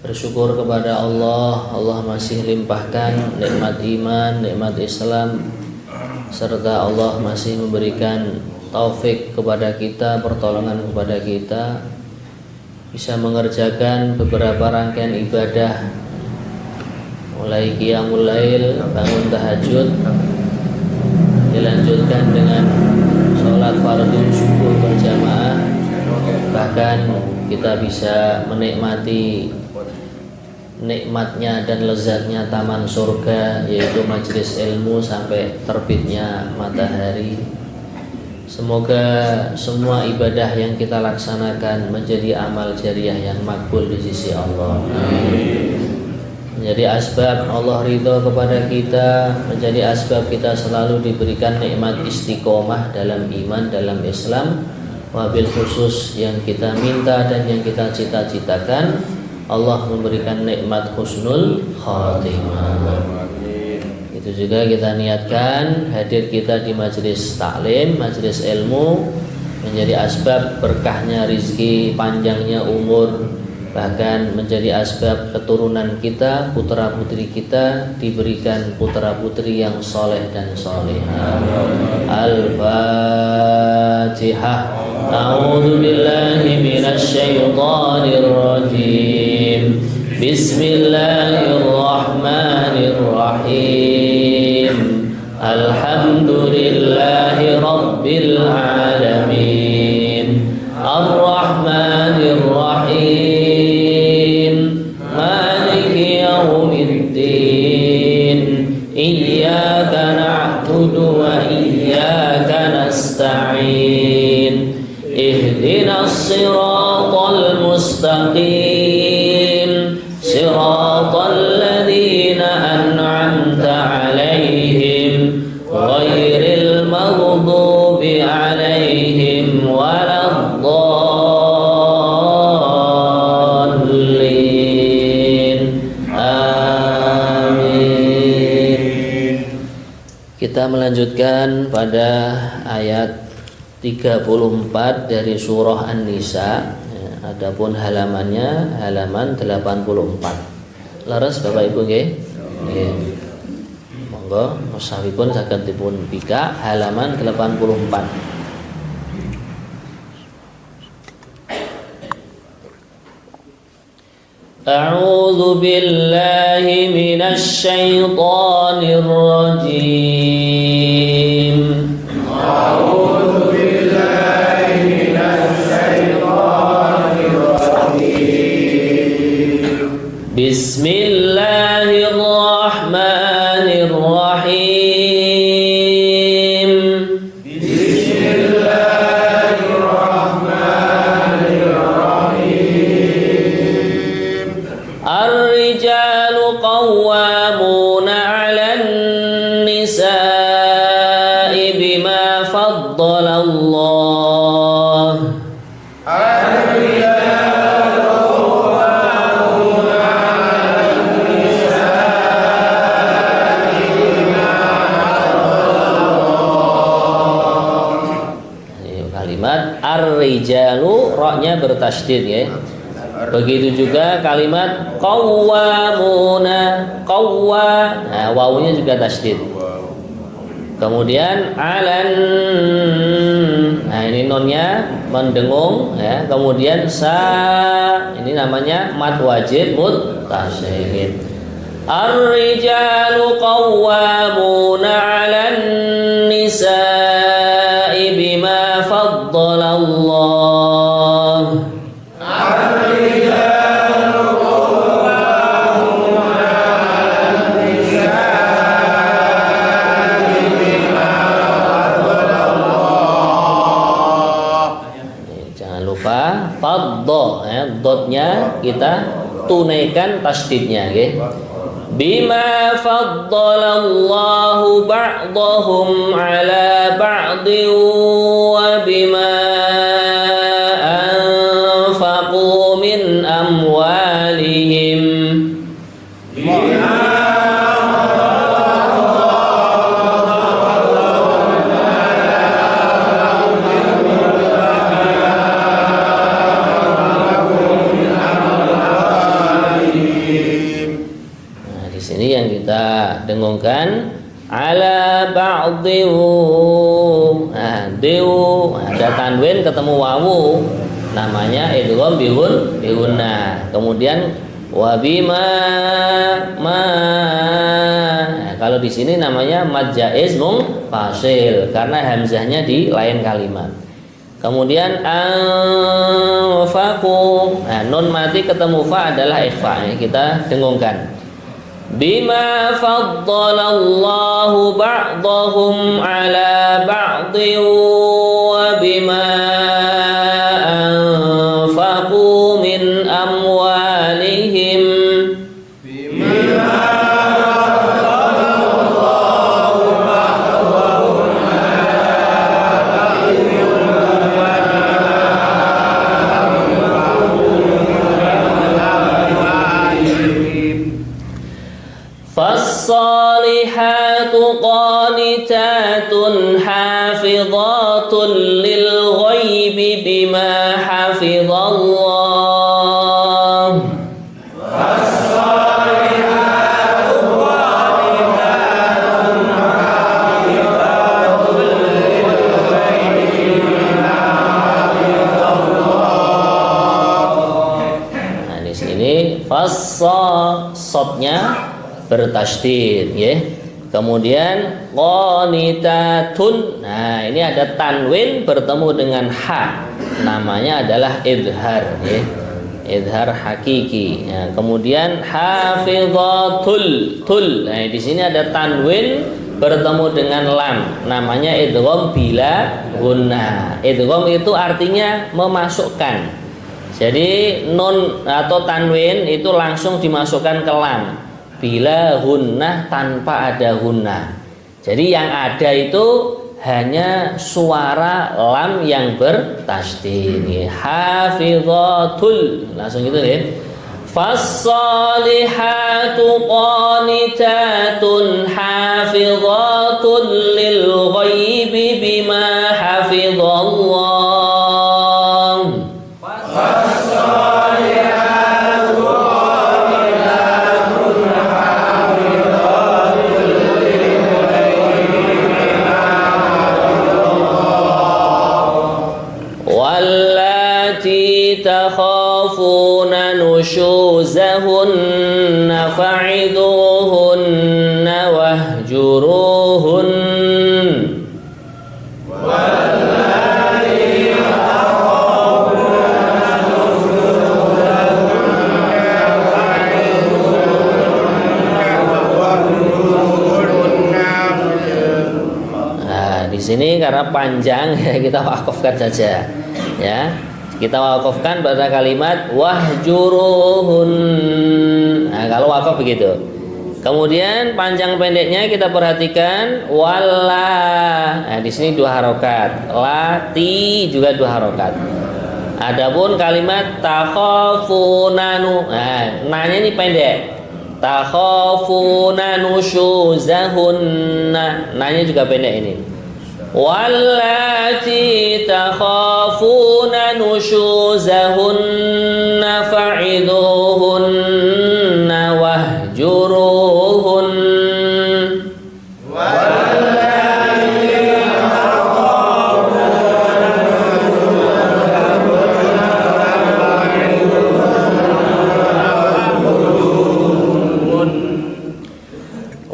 Bersyukur kepada Allah, Allah masih limpahkan nikmat iman, nikmat Islam, serta Allah masih memberikan taufik kepada kita, pertolongan kepada kita bisa mengerjakan beberapa rangkaian ibadah, mulai qiyamul lail, bangun tahajud, dilanjutkan dengan sholat fardu subuh berjamaah, bahkan kita bisa menikmati nikmatnya dan lezatnya taman surga, yaitu majelis ilmu sampai terbitnya matahari. Semoga semua ibadah yang kita laksanakan menjadi amal jariah yang makbul di sisi Allah. Menjadi asbab Allah ridho kepada kita, menjadi asbab kita selalu diberikan nikmat istiqomah dalam iman, dalam Islam. Wabil khusus yang kita minta dan yang kita cita-citakan, Allah memberikan nikmat husnul khatimah. Itu juga kita niatkan hadir kita di majelis taklim, majelis ilmu menjadi asbab berkahnya rizki, panjangnya umur, bahkan menjadi asbab keturunan kita, putra putri kita diberikan putra putri yang soleh dan solehah. Al-Fatihah. A'udzu billahi minasy syaithanir rajim. Bismillahirrahmanirrahim. Alhamdulillahi rabbil alamin. Ar-Rahmanir Rahim. Maliki yaumiddin. Iyyaka na'budu wa iyyaka nasta'in. Ihdinas siratal mustaqim. Siratal ladzina an'amta 'alaihim ghairil maghdubi 'alaihim waladdallin. Amin. Kita melanjutkan pada ayat 34 dari surah An-Nisa. Adapun halamannya halaman 84. Leres Bapak Ibu nggih? Nggih. Monggo mushafipun saged dipun bika halaman 84. A'udzu billahi minasy syaithanir rajim. A'udzu billahi minasy syaithanir rajim. Bismillahirrahmanirrahim. Ar-rijalu qawwamuna 'alan nisa'i bima faddala Allah. Ar-rijalu qawwamuna 'alan nisa'i bima faddala Allah. Kalimat ar-rijalu ra-nya bertasydid ya. Begitu juga kalimat qawwamuna, qawwa, nah wawunya juga tasydid. Kemudian alan, nah ini nonnya mendengung ya. Kemudian sa, ini namanya mad wajib muttasil. Ar-rijalu qawwamuna 'alan nisa'i bima faddala Allah. Faddo ya, dotnya kita tunaikan tasdidnya okay? Bima faddalallahu ba'dahum ala ba'din wa bima anfaqu min amwalihim. ba'dhi. Nah, diu ada tanwin ketemu wawu, namanya idgham bihunna. Kemudian wa bima ma. Nah, kalau di sini namanya mad jaiz munfasil karena hamzahnya di lain kalimat. Kemudian anfaqu. Nah, nun mati ketemu fa adalah ikhfa. Kita dengungkan. Bima faddalallahu ba'dahum ala ba'din wa bima anfaqu min amwalihim. Fassalihatu qanitatun hafizatun lil ghaibi bima hafizallah. Fassalihatu qanitatun hafizatun lil ghaibi bima hafizallah. Nah, di sini sotnya bertasydid ya. Kemudian qanitatun. Nah, ini ada tanwin bertemu dengan ha. Namanya adalah idhar ya. Idhar hakiki. Nah, kemudian hafizatul tul. Nah, di sini ada tanwin bertemu dengan lam. Namanya idgham bila gunnah. Idgham itu artinya memasukkan. Jadi nun atau tanwin itu langsung dimasukkan ke lam. Bila gunnah tanpa ada gunnah. Jadi yang ada itu hanya suara lam yang bertasydid. Hafizatul. Langsung gitu ya. Fassalihatu qanitatun hafizatun lil ghaibi bima hafizallah. Takhafuna nushuzahunna fa'iduhunna wahjuruhun. Nah, di sini karena panjang ya kita wakafkan saja ya. Kita wakafkan pada kalimat wahjuruhun. Nah, kalau wakaf begitu. Kemudian panjang pendeknya kita perhatikan wala. Nah, di sini 2 harokat. Lati juga 2 harokat. Adapun kalimat takhafunanu. Nah, nanya ini pendek. Takhafunanu syuzahunna. Nanya juga pendek ini. Wallati takhafuna nushuzahunna fa'iduhunna wahjuruhun.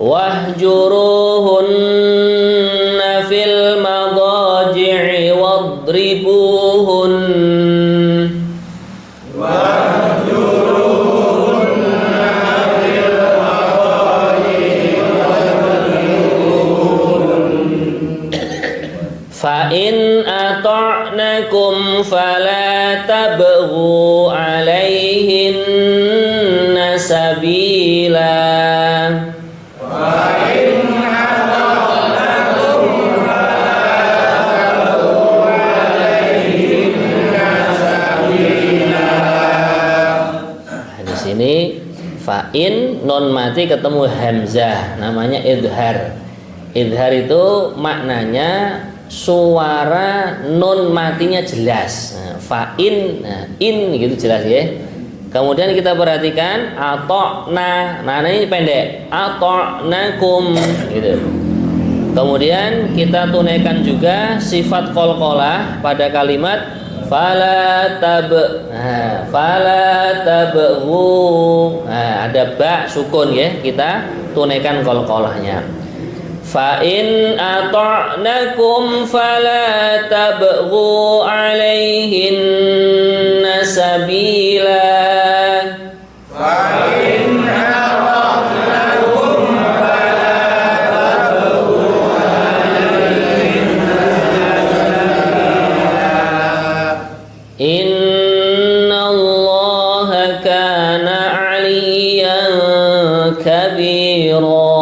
Wahjuruhunna fil madaji'i wadribuhun. Fa in ata'nakum fala tabghu 'alaihinna sabila. Fa'in non mati ketemu hamzah, namanya idhar. Idhar itu maknanya suara nun matinya jelas. Nah, fa'in, nah, in gitu jelas ya. Kemudian kita perhatikan atokna, nah ini pendek, atoknakum gitu. Kemudian kita tunaikan juga sifat qalqalah pada kalimat fala tabghu. Ada ba sukun ya, kita tunaikan qalqalahnya. Fa in ata'nakum fala tabghu 'alaihin sabila. Fa in ata'nakum fala tabghu 'alaihin sabila. Innallaha kana 'aliyan kabira.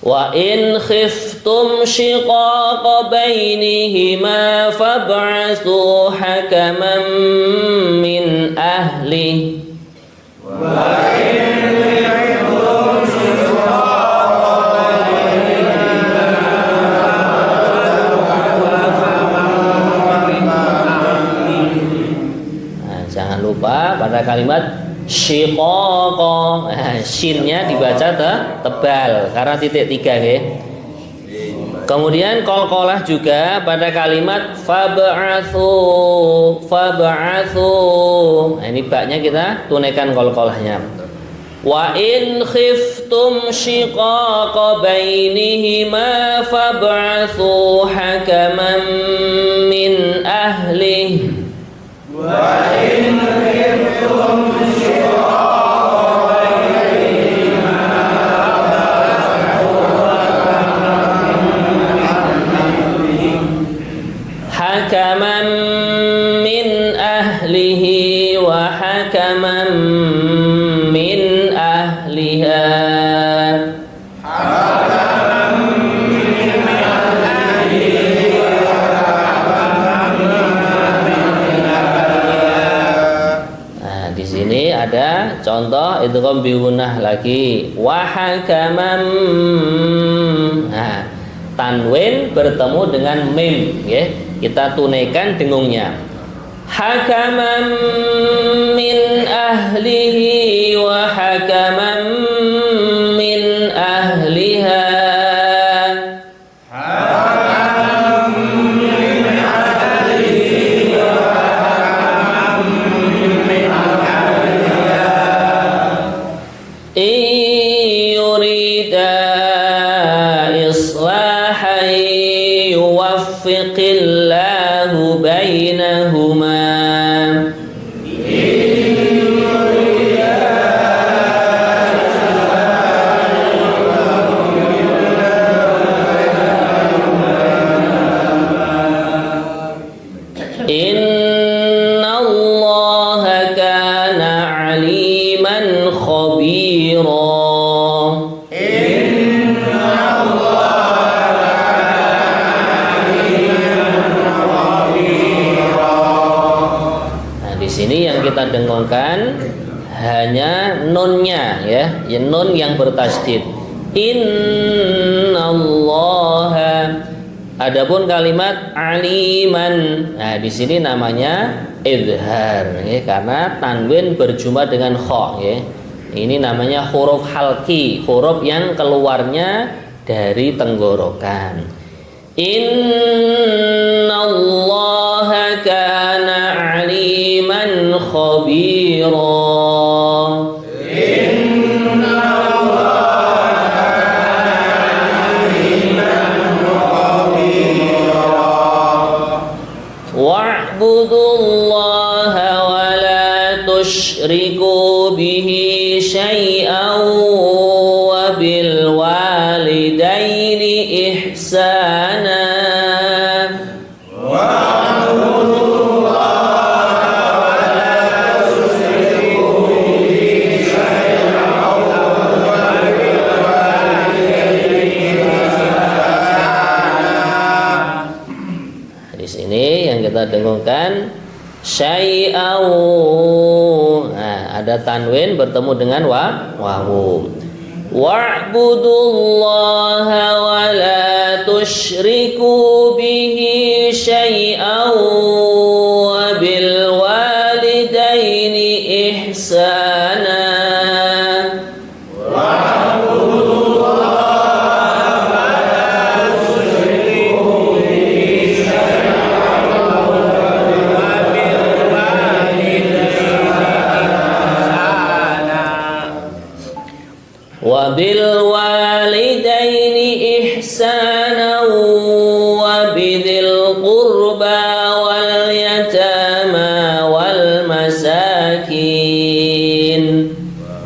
Wa in khiftum shiqaqa bainihima fab'athu hakaman min ahlihi wa in khiftum shiqaqa bainihima jangan lupa pada kalimat syiqaqa, shinnya dibaca tebal karena titik 3 ya. Kemudian qalqalah juga pada kalimat fab'athu. Ini baknya kita tunaikan qalqalahnya. Wa in khiftum shiqaqa bainihima fab'athu hakaman min ahlihi wa in khiftum hakaman min ahlihi wa hakaman min ahliha. Nah, di sini ada contoh idgham bi gunnah lagi wa hakaman. Nah, tanwin bertemu dengan mim ya. Kita tunaikan dengungnya. Hakaman min ahlihi wa hakaman min ahliha. Hakaman min ahlihi wa hakaman min ahliha. In yurida islahan yuwaffiqillahu bainahuma. Innallaha kana 'aliman khabira. Ini yang kita dengungkan hanya nunnya ya, nun yang bertasydid. Innallaha. Adapun kalimat aliman, nah di sini namanya idhar ya, karena tanwin berjumpa dengan kha ya. Ini namanya huruf halqi, huruf yang keluarnya dari tenggorokan. Innallaha kana 'aliman khabira. Wa'budullaha wa la tusyriku bihi syai'an wa bil walidaini ihsana. Kita dengungkan syai'au. Nah, ada tanwin bertemu dengan wawu. wa'budullaha wa la tusyriku bihi syai'an wa bil walidaini ihsana. Wabil walidaini ihsana wa bidil qurba wal yatama wal masakin.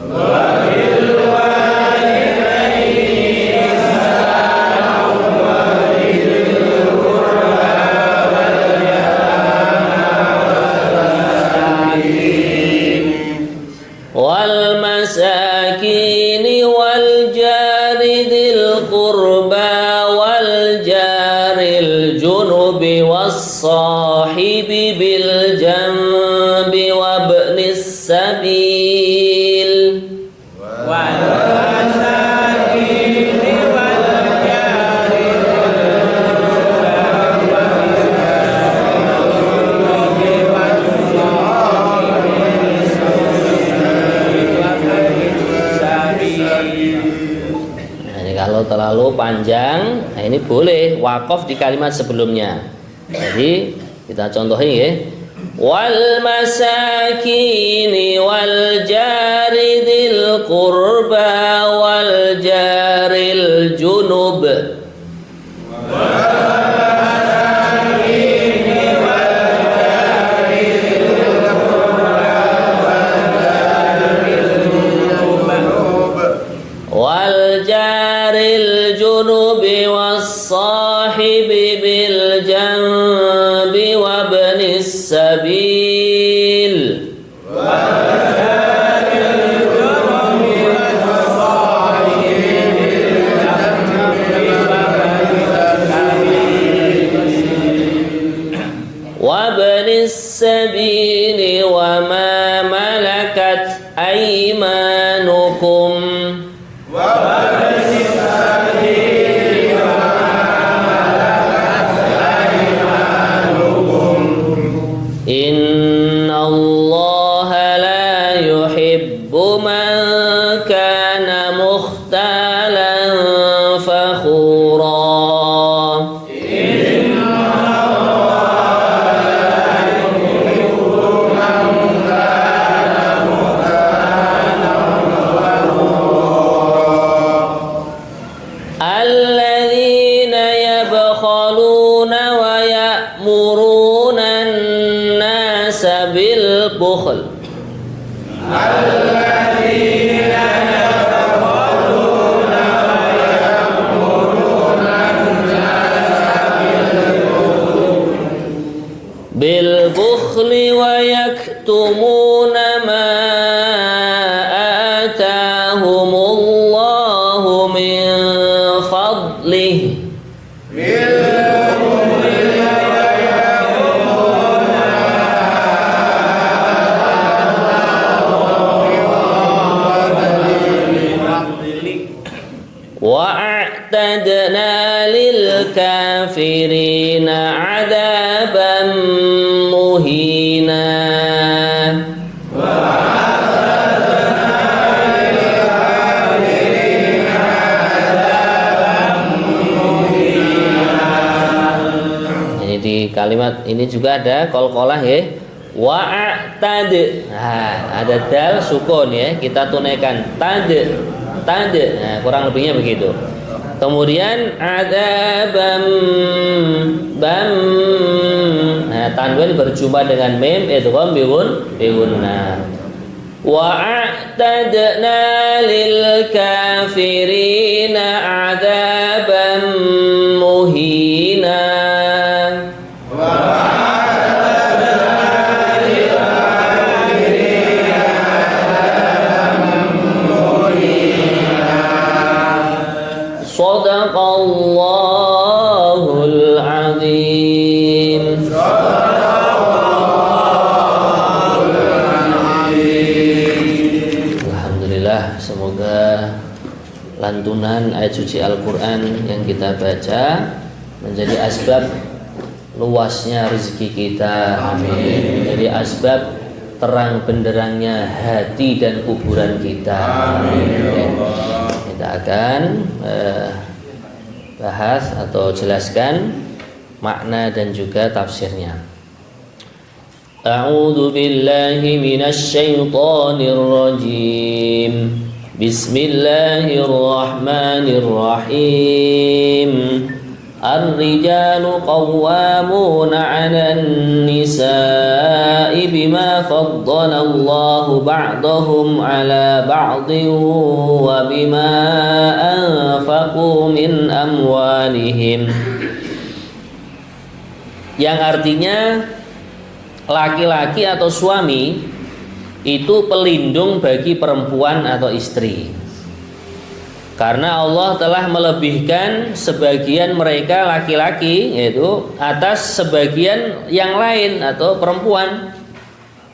Wabil walidaini ihsana wa bidil qurba wal yatama wal masakin wal jari dzil qurba wal jaril junubi was sahibi bil janbi wabnis sabil wal masakin wal jaril kalau terlalu panjang, nah ini boleh wakaf di kalimat sebelumnya. Jadi kita contohin ya. Wal masakini wal jari dzil qurba wal jaril junub. Wal jaril junubi was sahibi bil janbi wabnis sabil. Wabnis sabili wa ma malakat aymanukum. Inna Allaha la yuhibbu man kana mukhtalan fakhura. Alladzina yabkhaluna wa ya'muruna an-nasa bil bukhl. Alladzina yabkhaluna wa ya'muruna an-nasa bil bukhli wa yaktumuna ma atahumullahu min fadlihi. Wa'tadna lil kafirina 'adaban muhina. Ini di kalimat ini juga ada qalqalah ya. Wa'tad. Nah, ada dal sukun ya. Kita tunaikan tad. Nah, kurang lebihnya begitu. Kemudian ada bam. Nah, tanwin berjumpa dengan mim idgham bigunna. Wa'tadna lil kafirina 'adaban muhina. Shadaqallahul azim. Alhamdulillah, semoga lantunan ayat suci Al-Quran yang kita baca menjadi asbab luasnya rezeki kita. Amin. Menjadi asbab terang benderangnya hati dan kuburan kita. Amin. Kita akan bahas atau jelaskan makna dan juga tafsirnya. A'udzu billahi minasy syaithanir rajim. Bismillahirrahmanirrahim. Ar-rijalu qawwamuna 'alan nisa'i bima faddala Allahu ba'dahum 'ala ba'din wa bima anfaqu min amwalihim. Yang artinya laki-laki atau suami itu pelindung bagi perempuan atau istri. Karena Allah telah melebihkan sebagian mereka laki-laki yaitu atas sebagian yang lain atau perempuan.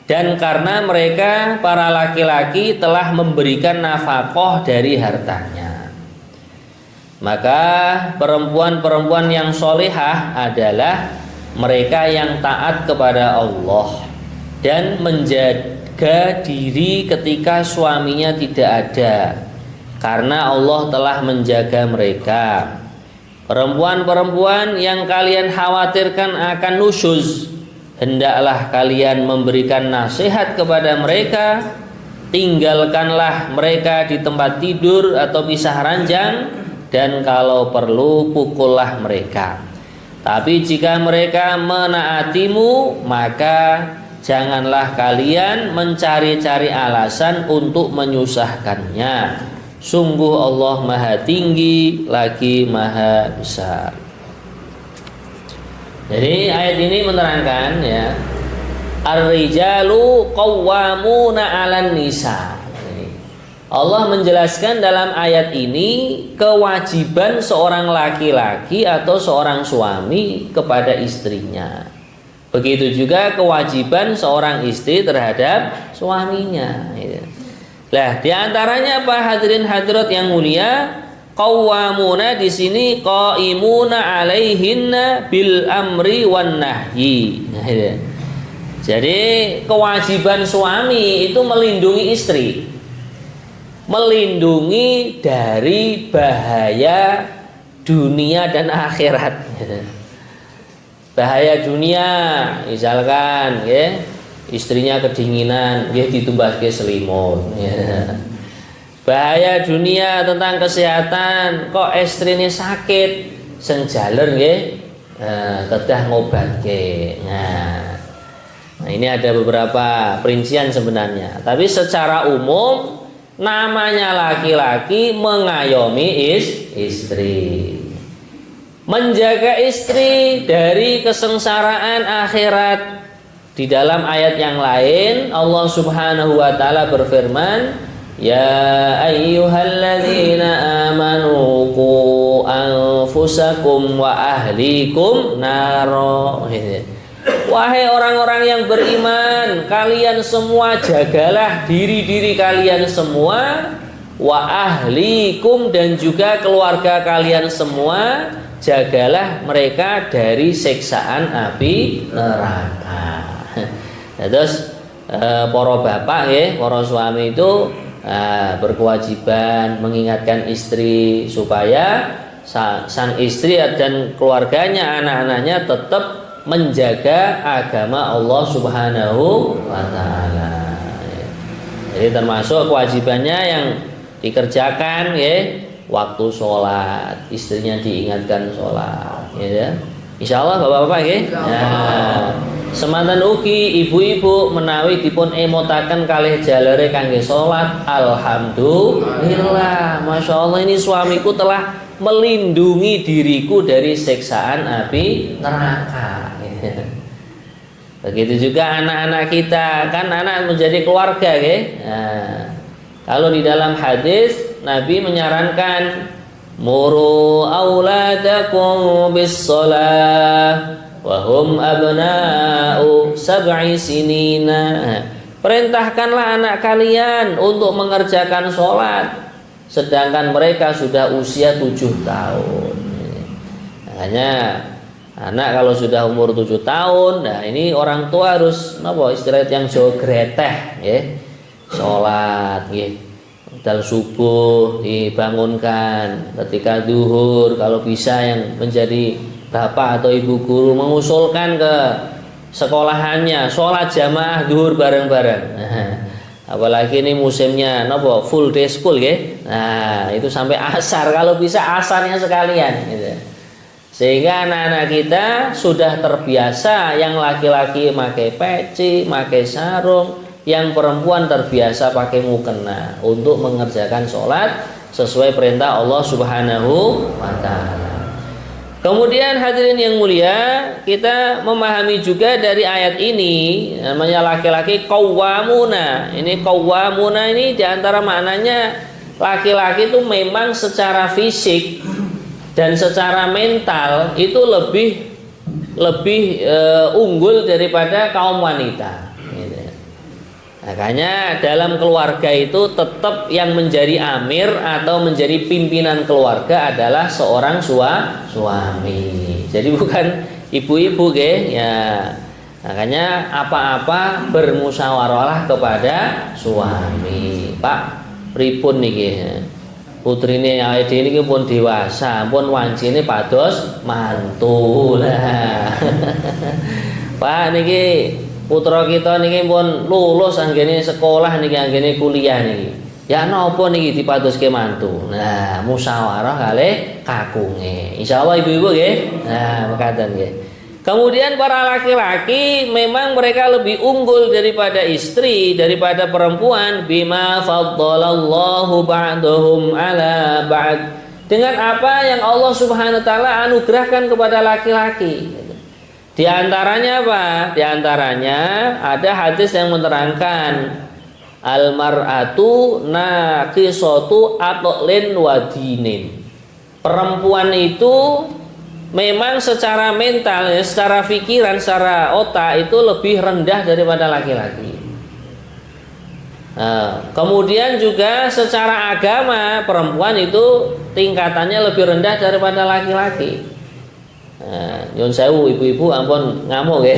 Dan karena mereka para laki-laki telah memberikan nafkah dari hartanya, maka perempuan-perempuan yang solehah adalah mereka yang taat kepada Allah dan menjaga diri ketika suaminya tidak ada, karena Allah telah menjaga mereka. Perempuan-perempuan yang kalian khawatirkan akan nusyuz, hendaklah kalian memberikan nasihat kepada mereka. Tinggalkanlah mereka di tempat tidur atau pisah ranjang, dan kalau perlu pukullah mereka. Tapi jika mereka menaatimu, maka janganlah kalian mencari-cari alasan untuk menyusahkannya. Sungguh Allah Maha Tinggi lagi Maha Besar. Jadi ayat ini menerangkan ya, ar-rijalu qawwamuna 'alan nisa. Allah menjelaskan dalam ayat ini kewajiban seorang laki-laki atau seorang suami kepada istrinya. Begitu juga kewajiban seorang istri terhadap suaminya. Lah, di antaranya apa hadirin hadirat yang mulia? Qawwamuna di sini qaimuna 'alaihinna bil amri wan nahyi. Jadi kewajiban suami itu melindungi istri, melindungi dari bahaya dunia dan akhirat. Bahaya dunia, misalkan ya, istrinya kedinginan, dia ditumbahke selimut. Ya. Bahaya dunia tentang kesehatan, kok istrinya sakit, sing jaler nggih kedah ngobatke. Nah, ini ada beberapa perincian sebenarnya. Tapi secara umum namanya laki-laki mengayomi istri. Menjaga istri dari kesengsaraan akhirat. Di dalam ayat yang lain Allah Subhanahu wa taala berfirman, ya ayyuhalladzina amanu qu anfusakum wa ahlikum naro. Wahai orang-orang yang beriman, kalian semua jagalah diri-diri kalian semua, wa ahlikum dan juga keluarga kalian semua, jagalah mereka dari siksaan api neraka. Nah, terus para bapak ya, para suami itu berkewajiban mengingatkan istri supaya sang istri dan keluarganya, anak-anaknya tetap menjaga agama Allah Subhanahu wa taala. Jadi termasuk kewajibannya yang dikerjakan ya, waktu sholat istrinya diingatkan sholat ya. Insyaallah bapak-bapak ya. Nah, semanten ugi ibu-ibu menawi dipun emotaken kalih jalare kangge sholat, alhamdulillah, masya Allah ini suamiku telah melindungi diriku dari siksaan api neraka. Begitu juga anak-anak kita, kan anak menjadi keluarga ya. Nah, kalau di dalam hadis Nabi menyarankan muru auladakum bis-shalah wa hum abna'u sab'i sinina. Perintahkanlah anak kalian untuk mengerjakan sholat sedangkan mereka sudah usia 7 tahun. Makanya anak kalau sudah umur 7 tahun, nah ini orang tua harus napa istilah yang Jawa greteh nggih. Salat nggih. Dal subuh dibangunkan, ketika zuhur kalau bisa yang menjadi bapak atau ibu guru mengusulkan ke sekolahannya sholat jamaah zuhur bareng-bareng. Apalagi ini musimnya napa full day school ya. Nah, itu sampai asar, kalau bisa asarnya sekalian gitu. Sehingga anak-anak kita sudah terbiasa, yang laki-laki pakai peci, pakai sarung, yang perempuan terbiasa pakai mukena untuk mengerjakan sholat sesuai perintah Allah Subhanahu wa ta'ala. Kemudian hadirin yang mulia, kita memahami juga dari ayat ini, namanya laki-laki qawwamuna. Ini qawwamuna ini diantara maknanya laki-laki itu memang secara fisik dan secara mental itu lebih unggul daripada kaum wanita. Makanya dalam keluarga itu tetap yang menjadi amir atau menjadi pimpinan keluarga adalah seorang suami. Jadi bukan ibu-ibu ya. Makanya apa-apa bermusyawarah kepada suami. Pak, pripun niki? Putrine awake dhewe niki pun dewasa, pun wancine pados mantu lah. Pak niki putra kita niki pun lulus anggene sekolah niki anggene kuliah niki. Ya napa niki dipadoske mantu. Nah, musyawarah kalih kakunge. Insyaallah ibu-ibu nggih. Nah, mekaten nggih. Kemudian para laki-laki memang mereka lebih unggul daripada istri, daripada perempuan, bima faddalallahu ba'dahum ala ba'd. Dengan apa yang Allah Subhanahu wa taala anugerahkan kepada laki-laki. Di antaranya apa? Di antaranya ada hadis yang menerangkan al-mar'atu naqisatu aqlin wa dinin. Perempuan itu memang secara mental, secara pikiran, secara otak itu lebih rendah daripada laki-laki. Nah, kemudian juga secara agama perempuan itu tingkatannya lebih rendah daripada laki-laki. Nyun sewu ibu-ibu ampun ngamuk ya.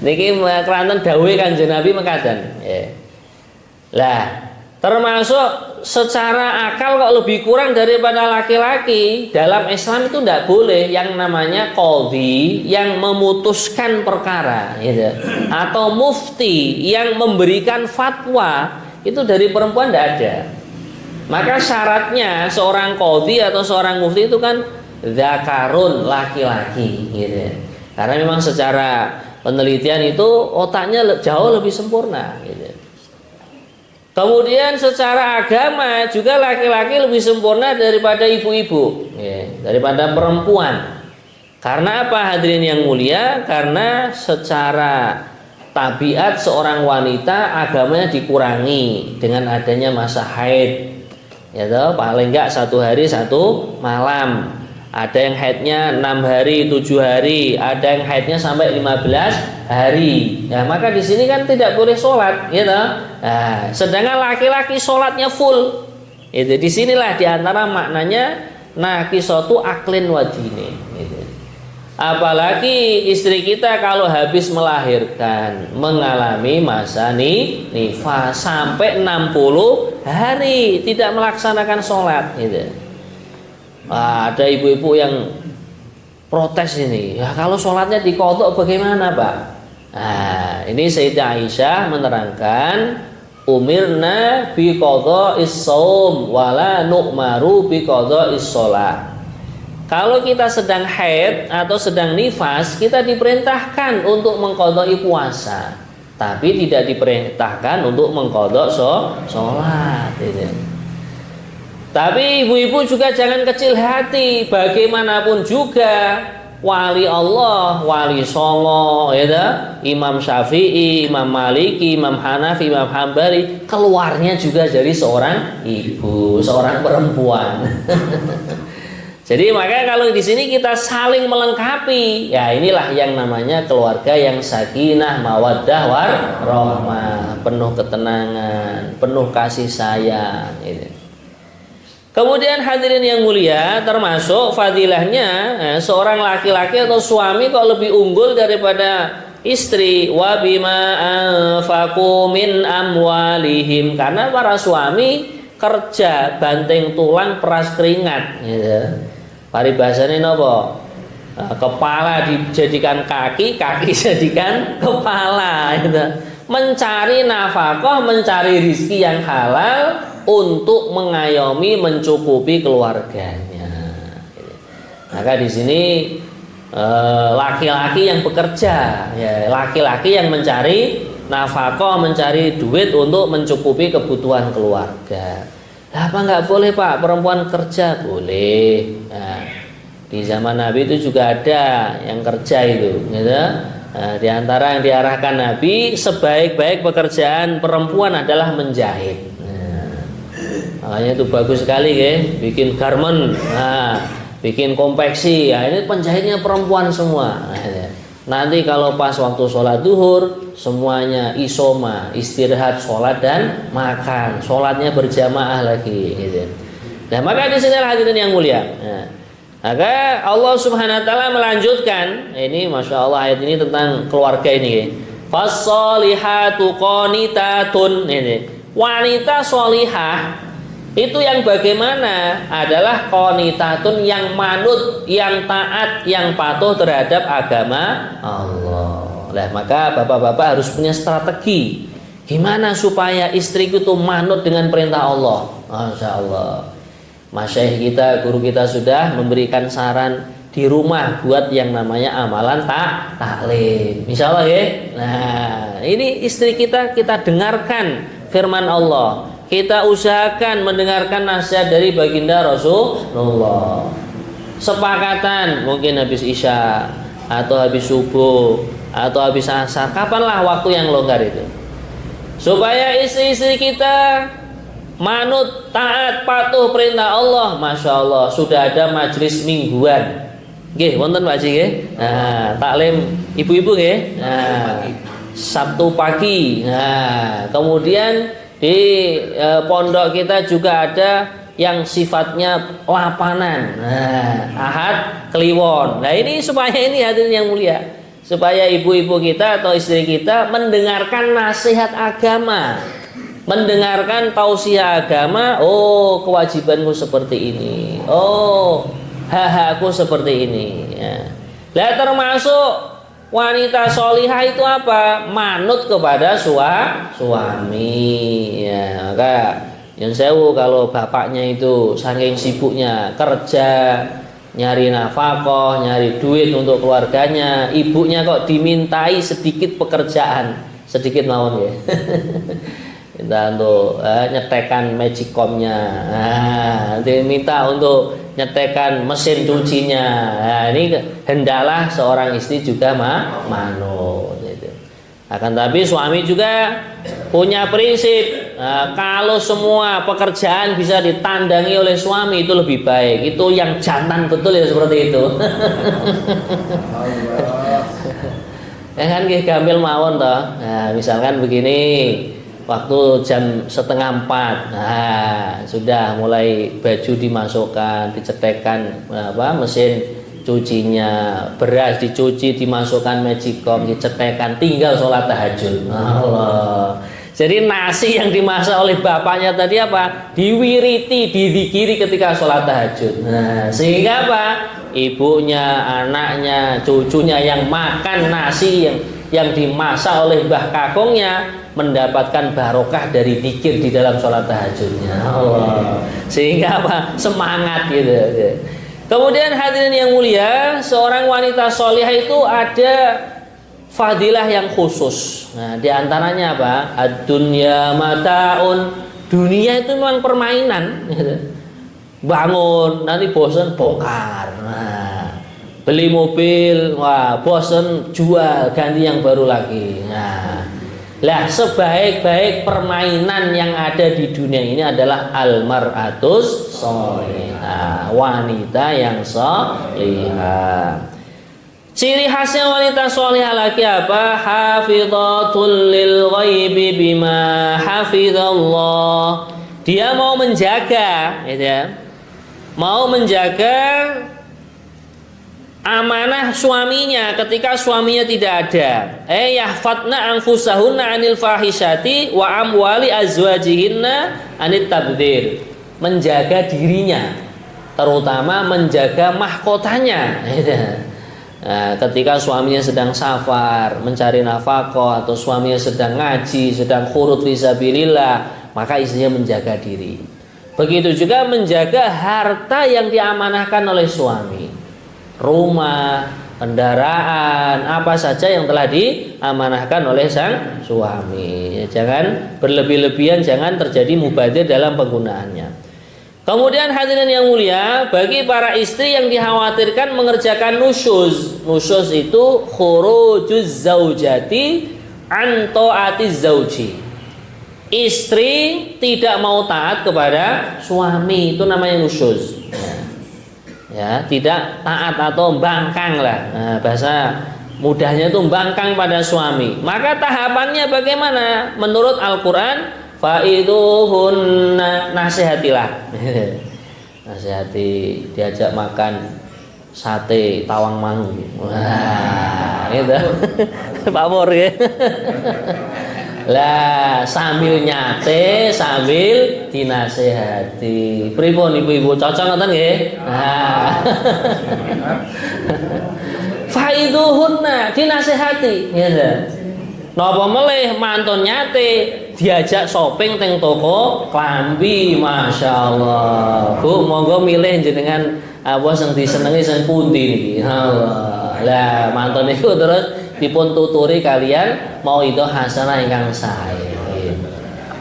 Niki kelanten dawuh Kanjeng Nabi mekaten. Lah, termasuk secara akal kok lebih kurang daripada laki-laki. Dalam Islam itu tidak boleh yang namanya qadhi yang memutuskan perkara gitu. Atau mufti yang memberikan fatwa, itu dari perempuan tidak ada. Maka syaratnya seorang qadhi atau seorang mufti itu kan zakarun, laki-laki gitu. Karena memang secara penelitian itu otaknya jauh lebih sempurna gitu. Kemudian secara agama juga laki-laki lebih sempurna daripada ibu-ibu ya, daripada perempuan. Karena apa hadirin yang mulia? Karena secara tabiat seorang wanita agamanya dikurangi dengan adanya masa haid ya toh, paling enggak 1 hari 1 malam. Ada yang haidnya 6 hari, 7 hari, ada yang haidnya sampai 15 hari. Ya, maka di sini kan tidak boleh sholat, gitu. Nah, sedangkan laki-laki sholatnya full. Itu di sinilah diantara maknanya naqisatu aqlin wa dinin. Gitu. Apalagi istri kita kalau habis melahirkan mengalami masa nifas sampai 60 hari tidak melaksanakan sholat, gitu. Ada ibu-ibu yang protes ini. Ya kalau sholatnya diqadha bagaimana, Pak? Nah, ini Sayyidah Aisyah menerangkan umirna bi qadha'is shaum wala nu'maru bi qadha'is shalah. Kalau kita sedang haid atau sedang nifas, kita diperintahkan untuk mengqadha'i puasa, tapi tidak diperintahkan untuk mengqadha' sholat gitu. Tapi ibu-ibu juga jangan kecil hati. Bagaimanapun juga wali Allah, wali Songo, ya, Imam Syafi'i, Imam Maliki, Imam Hanafi, Imam Hambali, keluarnya juga dari seorang ibu, seorang perempuan. Jadi makanya kalau di sini kita saling melengkapi, ya inilah yang namanya keluarga yang sakinah, mawaddah, warahmah, penuh ketenangan, penuh kasih sayang. Gitu. Kemudian hadirin yang mulia, termasuk fadilahnya seorang laki-laki atau suami kok lebih unggul daripada istri. Wa bima anfaqu min amwalihim, karena para suami kerja banting tulang peras keringat gitu. Paribasane napa? Kepala dijadikan kaki, kaki jadikan kepala gitu. Mencari nafkah, mencari rizki yang halal untuk mengayomi, mencukupi keluarganya. Maka di sini laki-laki yang bekerja, ya, laki-laki yang mencari nafkah, mencari duit untuk mencukupi kebutuhan keluarga. Apa nggak boleh Pak perempuan kerja? Boleh. Nah, di zaman Nabi itu juga ada yang kerja itu, gitu. Nah, di antara yang diarahkan Nabi, sebaik-baik pekerjaan perempuan adalah menjahit. Nah, makanya itu bagus sekali ya, bikin garment, nah, bikin konveksi. Nah, ini penjahitnya perempuan semua. Nah, nanti kalau pas waktu sholat duhur, semuanya isoma, istirahat, sholat dan makan. Sholatnya berjamaah lagi. Gitu. Nah, maka di sini hadirin yang mulia. Nah, maka Allah Subhanahu wa taala melanjutkan, ini Masya Allah ayat ini tentang keluarga ini. Fassolihatu qanitatun, ini wanita solihah itu yang bagaimana adalah qanitatun, yang manut, yang taat, yang patuh terhadap agama Allah. Nah, maka bapak-bapak harus punya strategi gimana supaya istriku itu manut dengan perintah Allah. Masya Allah. Masyaikh kita, guru kita sudah memberikan saran di rumah buat yang namanya amalan taklim. Insyaallah ya. Nah, ini istri kita dengarkan firman Allah. Kita usahakan mendengarkan nasihat dari baginda Rasulullah. Sepakatan mungkin habis isya atau habis subuh atau habis asar, kapanlah waktu yang longgar itu. Supaya istri-istri kita manut, taat, patuh perintah Allah. Masya Allah, sudah ada majelis mingguan. Nggih, wonten Pak Haji nggih. Nah, taklim ibu-ibu nggih. Nah, Sabtu pagi. Nah, kemudian di pondok kita juga ada yang sifatnya lapanan. Nah, Ahad Kliwon. Nah, ini supaya ini hadirin yang mulia, supaya ibu-ibu kita atau istri kita mendengarkan nasihat agama, mendengarkan tausiah agama. Oh, kewajibanku seperti ini. Oh, hak-hakku seperti ini. Ya. Lah termasuk wanita solihah itu apa? Manut kepada suami. Ya, maka yang sewu kalau bapaknya itu saking sibuknya kerja, nyari nafkah, nyari duit untuk keluarganya, ibunya kok dimintai sedikit pekerjaan, sedikit mawon ya. Minta untuk nyetekan magicomnya, diminta untuk nyetekan mesin cucinya. Nah, ini hendaklah seorang istri juga manut. Gitu. Akan tapi suami juga punya prinsip. Nah, kalau semua pekerjaan bisa ditandangi oleh suami itu lebih baik. Itu yang jantan betul ya seperti itu. Ya kan gambil mawon toh. Nah, misalkan begini. Waktu jam 3:30, nah sudah mulai baju dimasukkan, dicetekkan mesin cucinya, beras dicuci, dimasukkan magicom, dicetekkan, tinggal sholat tahajud. Allah. Jadi nasi yang dimasak oleh bapaknya tadi apa? Diwiriti, dizikiri ketika sholat tahajud. Nah, sehingga apa? Ibunya, anaknya, cucunya yang makan nasi yang dimasak oleh Mbah Kakungnya mendapatkan barokah dari zikir di dalam sholat tahajudnya. Allah. Sehingga apa? Semangat gitu. Kemudian hadirin yang mulia, seorang wanita solihah itu ada fadilah yang khusus. Nah, diantaranya apa? Ad-dunya mataun. Dunia itu memang permainan. Bangun, nanti bosan bongkar. Nah, beli mobil, wah bosan jual, ganti yang baru lagi. Nah, lah sebaik-baik permainan yang ada di dunia ini adalah almar'atus sholihah, wanita yang sholihah. Ciri khasnya wanita sholihah lagi apa? Hafidhatul lil ghaibi bima hafidhallah. Dia mau menjaga, gitu ya, mau menjaga amanah suaminya ketika suaminya tidak ada. Yahfatna anfusahunna anil fahisyati wa amwali azwajihinna anit tabdzir. Menjaga dirinya, terutama menjaga mahkotanya. Nah, ketika suaminya sedang safar, mencari nafkah, atau suaminya sedang ngaji, sedang khurut fisabilillah, maka istrinya menjaga diri. Begitu juga menjaga harta yang diamanahkan oleh suami. Rumah, kendaraan, apa saja yang telah diamanahkan oleh sang suami. Jangan berlebih-lebihan, jangan terjadi mubadir dalam penggunaannya. Kemudian hadirin yang mulia, bagi para istri yang dikhawatirkan mengerjakan nusyuz. Nusyuz itu khurujuz zaujati an ta'atiz zauji. Istri tidak mau taat kepada suami, itu namanya nusyuz. Ya, tidak taat atau bangkang lah. Nah, bahasa mudahnya itu bangkang pada suami. Maka tahapannya bagaimana? Menurut Al-Qur'an, fa'iduhunna, nasihatilah. Nasihati, diajak makan sate tawang mangu. Wah, gitu. Pak Mur ya. Lah sambil nyate sambil dinasehati. Pripun ibu-ibu, cocok ngoten nggih? Nah. Fa'iduhunna, dinasehati, gitu. Napa melih mantun nyate diajak shopping teng toko klambi, Masya Allah. Bu, monggo milih jenengan apa sing disenengi sing pundi niki. Allah. Lah mantun niku terus dipun tuturi kalian mau itu hasanah ingkang sae.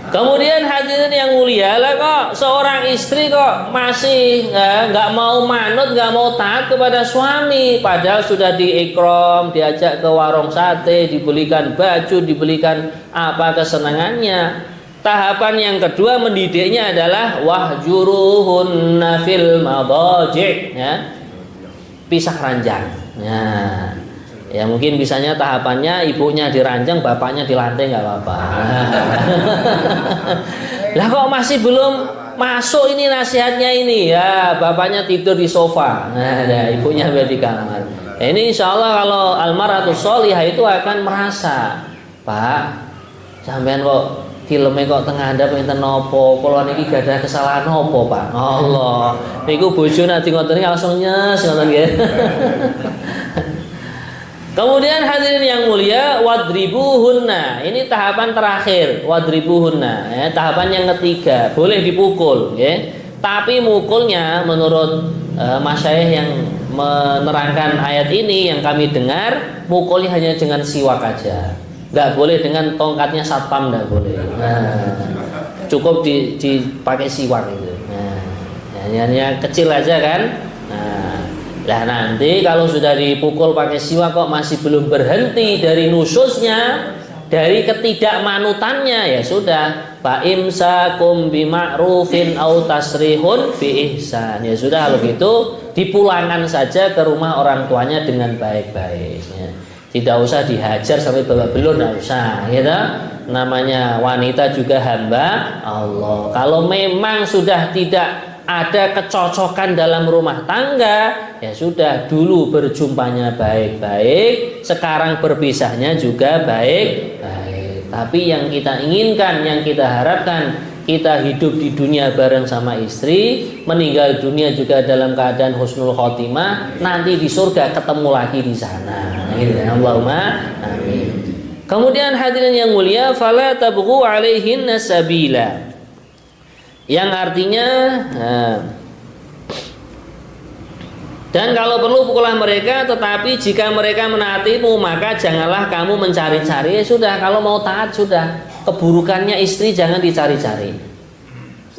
Kemudian hadirin yang mulia, lah kok seorang istri kok masih nggak mau manut, nggak mau taat kepada suami, padahal sudah diikram, diajak ke warung sate, dibelikan baju, dibelikan apa kesenangannya. Tahapan yang kedua mendidiknya adalah wahjuruhunna fil madaji', ya. Pisah ranjang. Nah, ya mungkin bisanya tahapannya ibunya diranjang, bapaknya di lantai, nggak apa-apa. Lah kok masih belum masuk ini nasihatnya ini, ya bapaknya tidur di sofa, nah ibunya di kamar. Ini insya Allah kalau almaratus sholihah itu akan merasa, Pak, sampean kok filmnya kok tengah anda pengen nopo, kalau niki gak ada kesalahan nopo, Pak. Allah, niku bojo nanti ngoten langsung nyes ngoten nggih. Kemudian hadirin yang mulia, wadribuhunna. Ini tahapan terakhir, wadribuhunna. Ya, tahapan yang ketiga, boleh dipukul, ya. Tapi mukulnya menurut masyayikh yang menerangkan ayat ini yang kami dengar, mukulnya hanya dengan siwak aja. Nggak boleh dengan tongkatnya satpam, nggak boleh. Nah, cukup dipakai siwak itu. Nah, hanya kecil aja kan. Nah nanti kalau sudah dipukul pakai siwak kok masih belum berhenti dari nusyuznya, dari ketidakmanutannya, ya sudah, fa imsakum bima'rufin au tasrihun bi ihsan. Ya sudah, kalau gitu dipulangkan saja ke rumah orang tuanya dengan baik-baik, ya. Tidak usah dihajar sampai babak belur, tidak usah, gitu. Namanya wanita juga hamba Allah. Kalau memang sudah tidak ada kecocokan dalam rumah tangga, ya sudah, dulu berjumpanya baik-baik, sekarang berpisahnya juga baik-baik. Tapi yang kita inginkan, yang kita harapkan, kita hidup di dunia bareng sama istri, meninggal dunia juga dalam keadaan husnul khotimah, nanti di surga ketemu lagi di sana. Allahumma amin. Kemudian hadirin yang mulia, fala tabghu alaihinna sabila. Yang artinya dan kalau perlu pukullah mereka, tetapi jika mereka menaatimu maka janganlah kamu mencari-cari. Ya sudah, kalau mau taat sudah, keburukannya istri jangan dicari-cari.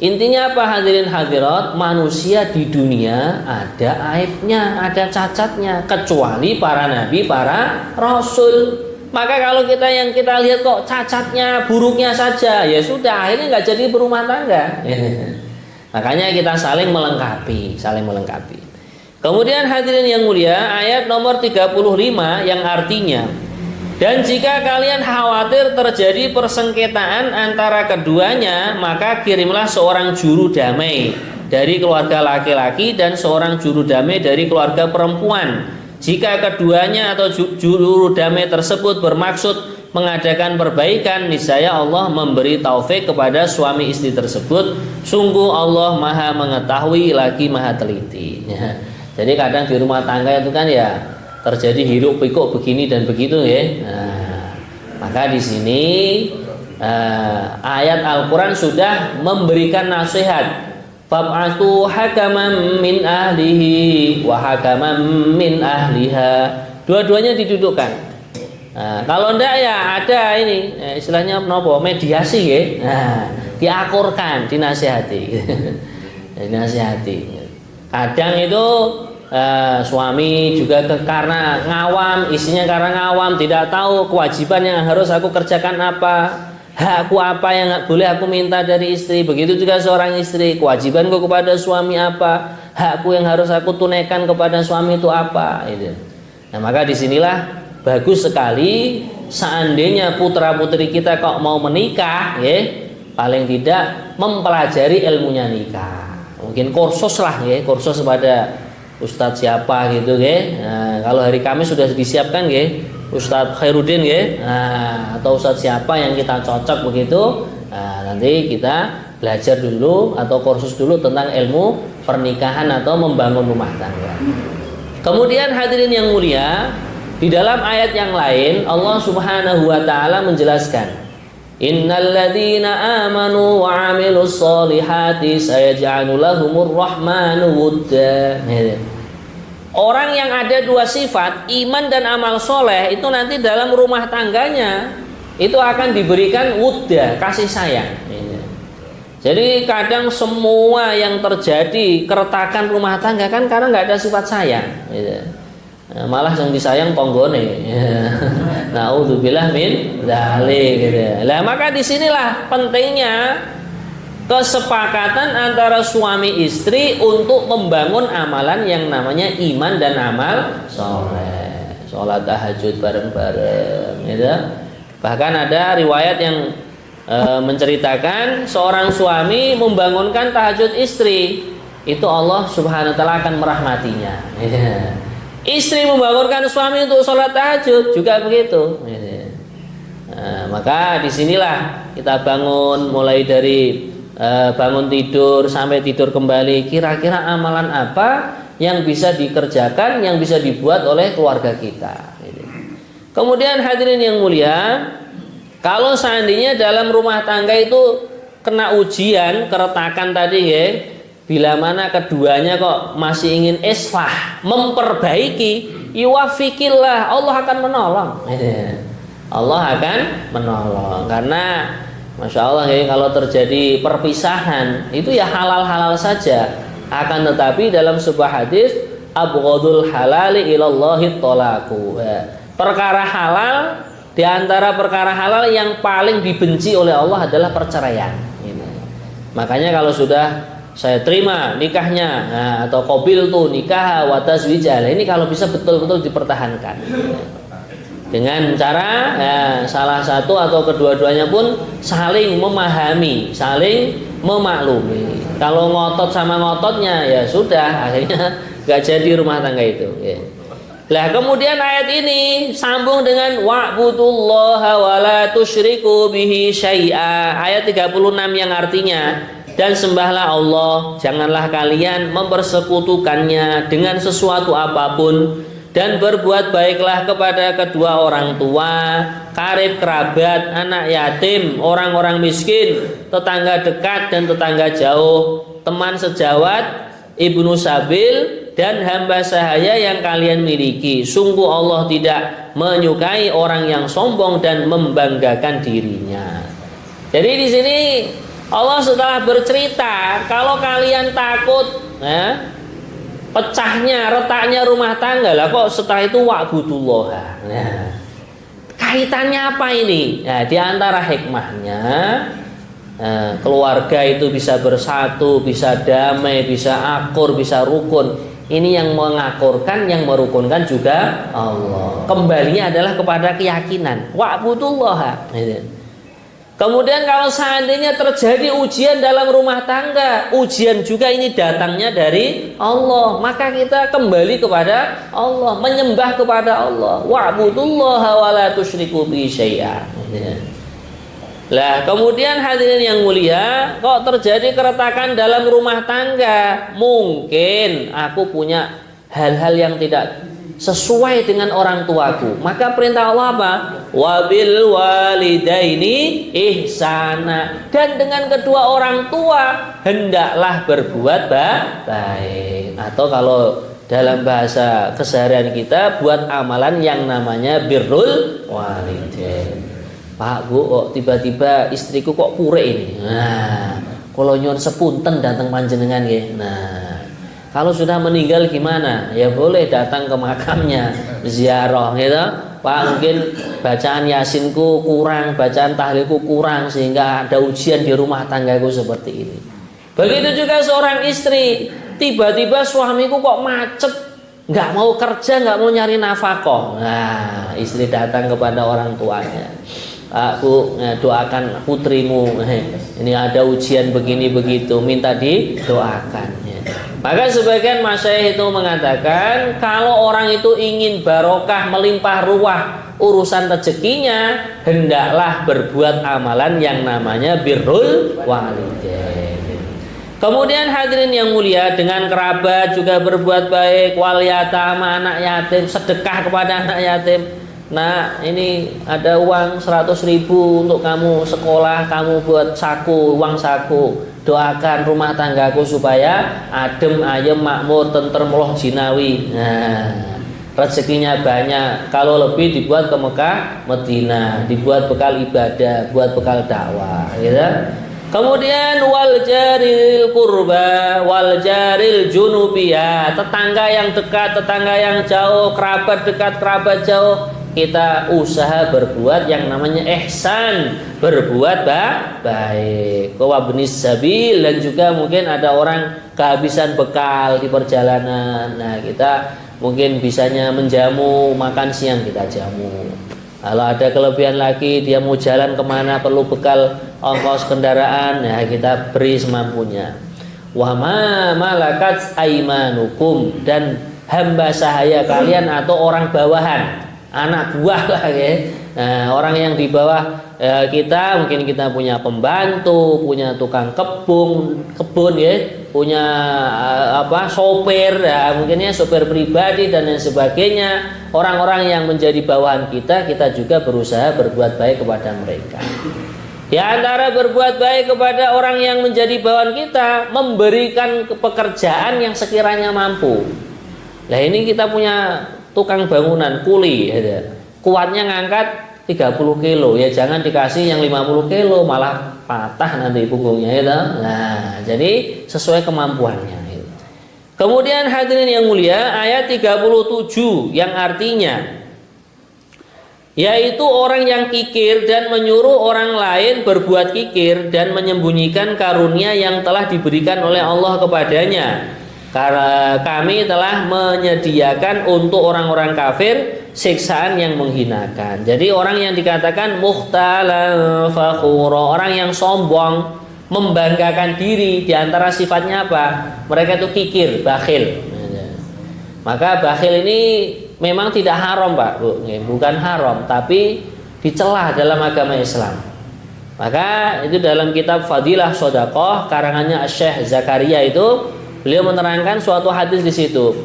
Intinya apa hadirin hadirat? Manusia di dunia ada aibnya, ada cacatnya, kecuali para nabi, para rasul. Maka kalau kita yang kita lihat kok cacatnya, buruknya saja, ya sudah, akhirnya nggak jadi berumah tangga. Makanya kita saling melengkapi, saling melengkapi. Kemudian hadirin yang mulia, ayat nomor 35 yang artinya, dan jika kalian khawatir terjadi persengketaan antara keduanya, maka kirimlah seorang juru damai dari keluarga laki-laki dan seorang juru damai dari keluarga perempuan. Jika keduanya atau juru damai tersebut bermaksud mengadakan perbaikan, niscaya Allah memberi taufik kepada suami istri tersebut. Sungguh Allah Maha mengetahui lagi Maha teliti. Ya. Jadi kadang di rumah tangga itu kan ya terjadi hiruk pikuk begini dan begitu ya. Nah, maka di sini ayat Al-Quran sudah memberikan nasihat. Fab'atu hakaman min ahlihi wa hakaman min ahliha. Dua-duanya didudukkan. Nah, kalau enggak ya ada ini istilahnya apa? Mediasi ya. Nah, diakurkan, dinasihati. Dinasihati. Kadang itu suami juga karena ngawam, istrinya karena ngawam, tidak tahu kewajiban yang harus aku kerjakan apa. Hakku apa yang boleh aku minta dari istri. Begitu juga seorang istri, kewajibanku kepada suami apa, hakku yang harus aku tunaikan kepada suami itu apa gitu. Nah maka disinilah bagus sekali seandainya putra putri kita kok mau menikah ya, paling tidak mempelajari ilmunya nikah. Mungkin kursus lah ya, kursus pada ustadz siapa gitu ya. Nah, kalau hari Kamis sudah disiapkan ya, Ustadz Khairuddin ya, atau Ustadz siapa yang kita cocok begitu. Nah, nanti kita belajar dulu atau kursus dulu tentang ilmu pernikahan atau membangun rumah tangga. Kemudian hadirin yang mulia, di dalam ayat yang lain Allah Subhanahu wa taala menjelaskan, Innal ladzina amanu wa 'amilus solihati sayaj'alu lahumur rahmanu wudda. Orang yang ada dua sifat, iman dan amal soleh, itu nanti dalam rumah tangganya itu akan diberikan wudda, kasih sayang. Jadi kadang semua yang terjadi keretakan rumah tangga kan karena nggak ada sifat sayang. Malah yang disayang tonggone. Naudzubillah min dzalik gitu. Lah maka disinilah pentingnya kesepakatan antara suami istri untuk membangun amalan yang namanya iman dan amal soleh, sholat tahajud bareng-bareng gitu. Bahkan ada riwayat yang menceritakan seorang suami membangunkan tahajud istri, itu Allah Subhanahu wa taala akan merahmatinya. Istri membangunkan suami untuk sholat tahajud juga begitu. Nah, maka disinilah kita bangun mulai dari bangun tidur sampai tidur kembali, kira-kira amalan apa yang bisa dikerjakan, yang bisa dibuat oleh keluarga kita. Kemudian hadirin yang mulia, kalau seandainya dalam rumah tangga itu kena ujian, keretakan tadi ya, bila mana keduanya kok masih ingin islah, memperbaiki, yuwafikillah, Allah akan menolong. Allah akan menolong karena Masya Allah ya, kalau terjadi perpisahan itu ya halal-halal saja. Akan tetapi dalam sebuah hadis, abghadul halali ilallahi tolaku. Perkara halal, di antara perkara halal yang paling dibenci oleh Allah adalah perceraian. Makanya kalau sudah saya terima nikahnya, atau qabil tu nikah wa tazwijah, ini kalau bisa betul-betul dipertahankan. Dengan cara salah satu atau kedua-duanya pun saling memahami, saling memaklumi. Kalau ngotot sama ngototnya ya sudah, akhirnya gak jadi rumah tangga itu. Lah kemudian ayat ini sambung dengan wa'budullaha wa la tusyriku bihi syai'a. Ayat 36 yang artinya, dan sembahlah Allah, janganlah kalian mempersekutukannya dengan sesuatu apapun, dan berbuat baiklah kepada kedua orang tua, karib kerabat, anak yatim, orang-orang miskin, tetangga dekat dan tetangga jauh, teman sejawat, ibnu sabil, dan hamba sahaya yang kalian miliki. Sungguh Allah tidak menyukai orang yang sombong dan membanggakan dirinya. Jadi di sini Allah setelah bercerita, kalau kalian takut pecahnya, retaknya rumah tangga, lah kok setelah itu wa'budullah. Nah, kaitannya apa ini? Nah, di antara hikmahnya, keluarga itu bisa bersatu, bisa damai, bisa akur, bisa rukun. Ini yang mengakurkan, yang merukunkan juga Allah. Kembalinya adalah kepada keyakinan. Wa'budullah. Kemudian kalau seandainya terjadi ujian dalam rumah tangga, ujian juga ini datangnya dari Allah, maka kita kembali kepada Allah, menyembah kepada Allah. Wa'budullaha wa la tusyriku bihi syai'a. Lah, kemudian hadirin yang mulia, kok terjadi keretakan dalam rumah tangga? Mungkin aku punya hal-hal yang tidak sesuai dengan orang tuaku, maka perintah Allah apa? Wabil walidaini ihsana, dan dengan kedua orang tua hendaklah berbuat baik. Atau kalau dalam bahasa keseharian kita, buat amalan yang namanya birrul walidain. Pak Bu, kok tiba-tiba istriku kok pure ini? Nah, kalau nyuwun sepunten datang panjenengan ya. Nah, kalau sudah meninggal gimana? Ya boleh datang ke makamnya, ziarah gitu. Pak, mungkin bacaan Yasinku kurang, bacaan tahlilku kurang, sehingga ada ujian di rumah tanggaku seperti ini. Begitu juga seorang istri, tiba-tiba suamiku kok macet, nggak mau kerja, nggak mau nyari nafkah. Nah, istri datang kepada orang tuanya. Aku doakan putrimu, ini ada ujian begini begitu, minta didoakan. Maka sebagian masyayikh itu mengatakan, kalau orang itu ingin barokah, melimpah ruah urusan rezekinya, hendaklah berbuat amalan yang namanya birrul walidain. Kemudian hadirin yang mulia, dengan kerabat juga berbuat baik, wal yatama, anak yatim, sedekah kepada anak yatim. Nah, ini ada uang 100.000 untuk kamu sekolah, kamu buat saku, uang saku. Doakan rumah tanggaku supaya adem, ayem, makmur, tentrem, loh jinawi. Nah, rezekinya banyak. Kalau lebih dibuat ke Mekah, Madinah, dibuat bekal ibadah, buat bekal dakwah, gitu. Kemudian wal jaril kurba, wal jaril junubiyah, tetangga yang dekat, tetangga yang jauh, kerabat dekat, kerabat jauh, kita usaha berbuat yang namanya ihsan, berbuat baik. Wabnis sabil, dan juga mungkin ada orang kehabisan bekal di perjalanan. Nah, kita mungkin bisanya menjamu, makan siang kita jamu. Kalau ada kelebihan lagi, dia mau jalan kemana perlu bekal ongkos kendaraan, ya kita beri semampunya. Wa ma malakat aimanukum, dan hamba sahaya kalian atau orang bawahan, anak buah lah ya. Nah, orang yang di bawah kita, mungkin kita punya pembantu, punya tukang kebun ya, punya sopir ya, mungkinnya sopir pribadi dan lain sebagainya. Orang-orang yang menjadi bawahan kita juga berusaha berbuat baik kepada mereka. Di antara berbuat baik kepada orang yang menjadi bawahan kita, memberikan pekerjaan yang sekiranya mampu. Nah, ini kita punya tukang bangunan, kuli ya. Kuatnya ngangkat 30 kilo, ya jangan dikasih yang 50 kilo, malah patah nanti punggungnya ya. Nah, jadi sesuai kemampuannya. Kemudian hadirin yang mulia, ayat 37 yang artinya, yaitu orang yang kikir dan menyuruh orang lain berbuat kikir dan menyembunyikan karunia yang telah diberikan oleh Allah kepadanya. Karena kami telah menyediakan untuk orang-orang kafir siksaan yang menghinakan. Jadi orang yang dikatakan mukhtalan fakhura, orang yang sombong, membanggakan diri, diantara sifatnya apa? Mereka itu kikir, bakhil. Maka bakhil ini memang tidak haram, Pak Bu, bukan haram, tapi dicela dalam agama Islam. Maka itu dalam kitab Fadilah Shadaqah karangannya Syekh Zakaria itu, beliau menerangkan suatu hadis di situ.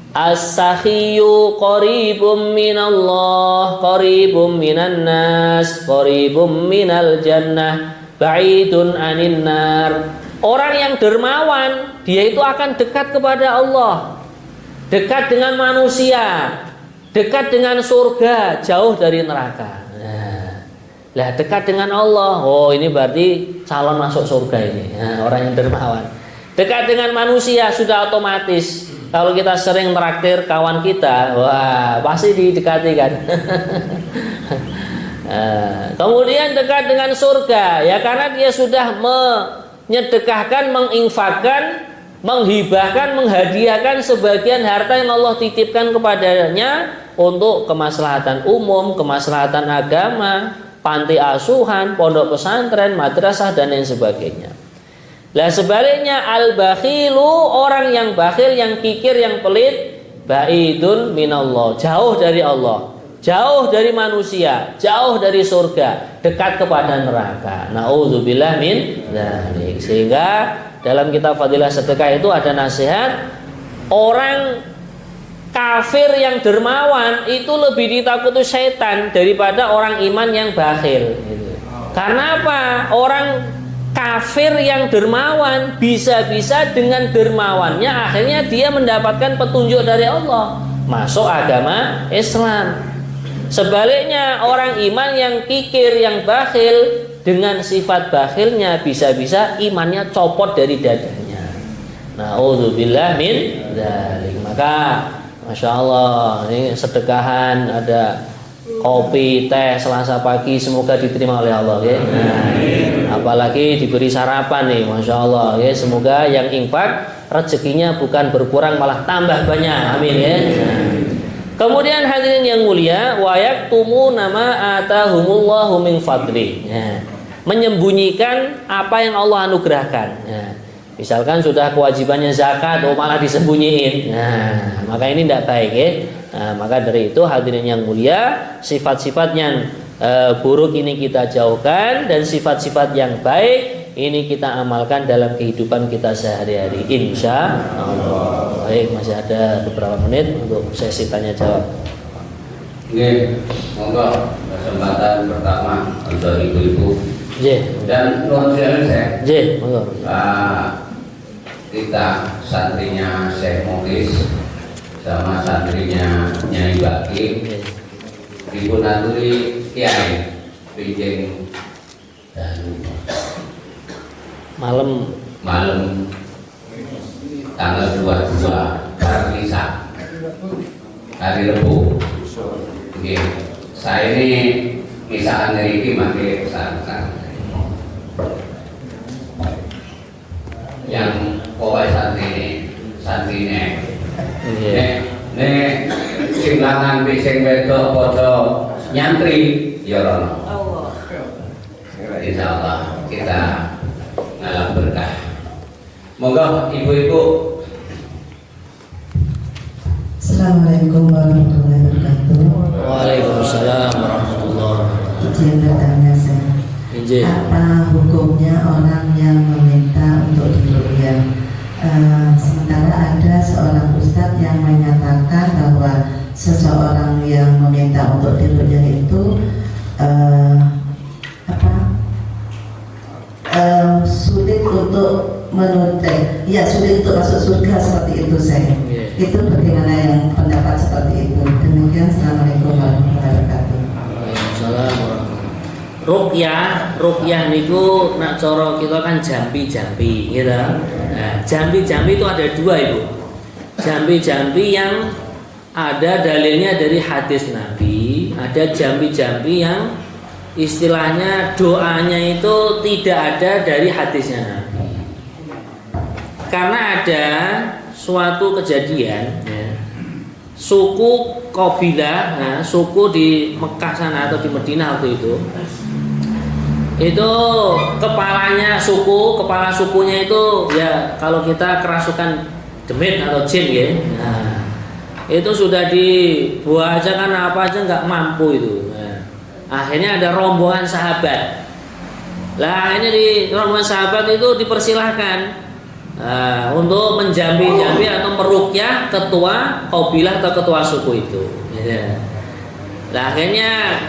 As-sakhiyu qaribum minallah, qaribum minan nas, qaribum minal jannah, ba'idun anin nar. Orang yang dermawan, dia itu akan dekat kepada Allah, dekat dengan manusia, dekat dengan surga, jauh dari neraka. Nah, dekat dengan Allah, oh ini berarti calon masuk surga ini. Nah, orang yang dermawan. Dekat dengan manusia sudah otomatis. Kalau kita sering traktir kawan kita, wah pasti didekati kan. Kemudian dekat dengan surga, ya karena dia sudah menyedekahkan, menginfakkan, menghibahkan, menghadiahkan sebagian harta yang Allah titipkan kepadanya untuk kemaslahatan umum, kemaslahatan agama, panti asuhan, pondok pesantren, madrasah dan lain sebagainya. Lah sebaliknya al-bakhilu, orang yang bakhil, yang kikir, yang pelit, baidun minallah, jauh dari Allah, jauh dari manusia, jauh dari surga, dekat kepada neraka. Nauzubillah min dzalik. Sehingga dalam kitab Fadilah Sedekah itu ada nasihat, orang kafir yang dermawan itu lebih ditakuti setan daripada orang iman yang bakhil gitu. Karena apa? Orang kafir yang dermawan bisa-bisa dengan dermawannya akhirnya dia mendapatkan petunjuk dari Allah, masuk agama Islam. Sebaliknya orang iman yang kikir, yang bakhil, dengan sifat bakhilnya bisa-bisa imannya copot dari dadanya. Nauzubillah min dzalik. Maka Masya Allah, ini sedekahan, ada kopi, teh Selasa pagi, semoga diterima oleh Allah ya. Nah, apalagi diberi sarapan nih, Masya Allah ya. Semoga yang infak rezekinya bukan berkurang malah tambah banyak, amin ya. Nah, kemudian hadirin yang mulia, wa yaktumu nama atahumullahu min fadli ya. Menyembunyikan apa yang Allah anugerahkan ya. Misalkan sudah kewajibannya zakat, malah disembunyiin. Nah, maka ini tidak baik ya. Nah, maka dari itu hadirin yang mulia, sifat-sifat yang buruk ini kita jauhkan, dan sifat-sifat yang baik ini kita amalkan dalam kehidupan kita sehari-hari, insya Allah. Baik, masih ada beberapa menit untuk sesi tanya jawab. Oke, monggo kesempatan pertama untuk ibu-ibu. Dan nuhun saya. Monggo. Kita santrinya Syekh Muklis sama santrinya Nyai Baki dipunaturi Kiai Pinjeng dan malam tanggal 22 Paralisa hari Rabu. Oke, saya ini misalkan dari ini pakai pesan yang pokoknya santrinya nek sing lanang sing wedok padha nyantri ya rono. Insyaallah kita ngalah berkah. Moga ibu-ibu. Assalamualaikum warahmatullahi wabarakatuh. Waalaikumsalam warahmatullahi wabarakatuh. Izin bertanya saya. Apa hukumnya orang yang meminta untuk diruqyah? Sementara ada seorang ustadz yang menyatakan bahwa seseorang yang meminta untuk diruqyah itu sulit untuk sulit untuk masuk surga, seperti itu saya. Itu bagaimana yang pendapat seperti itu? Demikian, assalamualaikum warahmatullahi wabarakatuh. Waalaikumsalam. Ruqyah niku nak cara kita kan jambi-jambi gitu. Nah, jambi-jambi itu ada dua, Ibu. Jambi-jambi yang ada dalilnya dari hadis Nabi, ada jambi-jambi yang istilahnya doanya itu tidak ada dari hadisnya Nabi. Karena ada suatu kejadian ya, suku Qabilah, suku di Mekah sana atau di Madinah waktu itu kepala sukunya itu ya, kalau kita kerasukan demit atau jin ya, nah, itu sudah dibuat aja kan apa aja nggak mampu itu. Nah, akhirnya ada rombongan sahabat. Lah akhirnya di rombongan sahabat itu dipersilahkan untuk menjambi-jambi atau meruqyah ketua Qabilah atau ketua suku itu. Ya. Lah akhirnya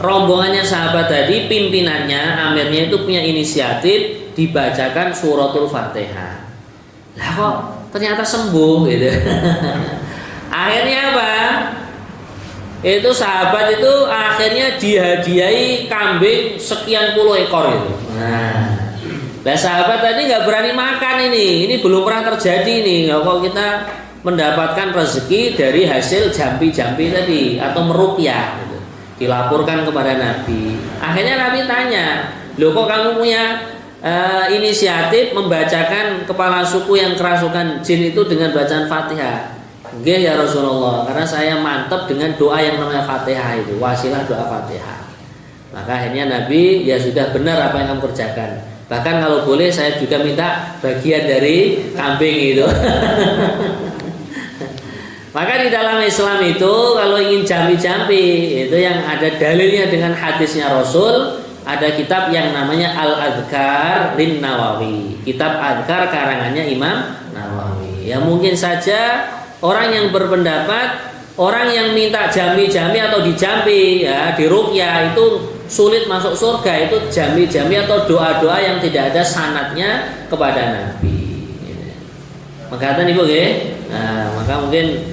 rombongannya sahabat tadi, pimpinannya, amirnya itu punya inisiatif dibacakan suratul Fatihah. Lah kok ternyata sembuh gitu. Akhirnya apa? Itu sahabat itu akhirnya dihadiahi kambing sekian puluh ekor itu. Nah, sahabat tadi nggak berani makan ini belum pernah terjadi nih. Kalau kita mendapatkan rezeki dari hasil jambi-jambi tadi atau meruqyah gitu, dilaporkan kepada Nabi. Akhirnya Nabi tanya, loh kok kamu punya inisiatif membacakan kepala suku yang kerasukan jin itu dengan bacaan Fatihah? Nggih ya Rasulullah, karena saya mantap dengan doa yang namanya Fatihah itu, wasilah doa Fatihah. Maka akhirnya Nabi, ya sudah benar apa yang kamu kerjakan. Bahkan kalau boleh saya juga minta bagian dari kambing itu. Maka di dalam Islam itu kalau ingin jampi-jampi itu yang ada dalilnya dengan hadisnya Rasul, ada kitab yang namanya Al-Adhkar Lin Nawawi. Kitab Adhkar karangannya Imam Nawawi. Ya mungkin saja orang yang berpendapat orang yang minta jambi-jambi atau dijambi ya di ruqyah itu sulit masuk surga, itu jambi-jambi atau doa-doa yang tidak ada sanadnya kepada Nabi. Maka ibu nah, maka mungkin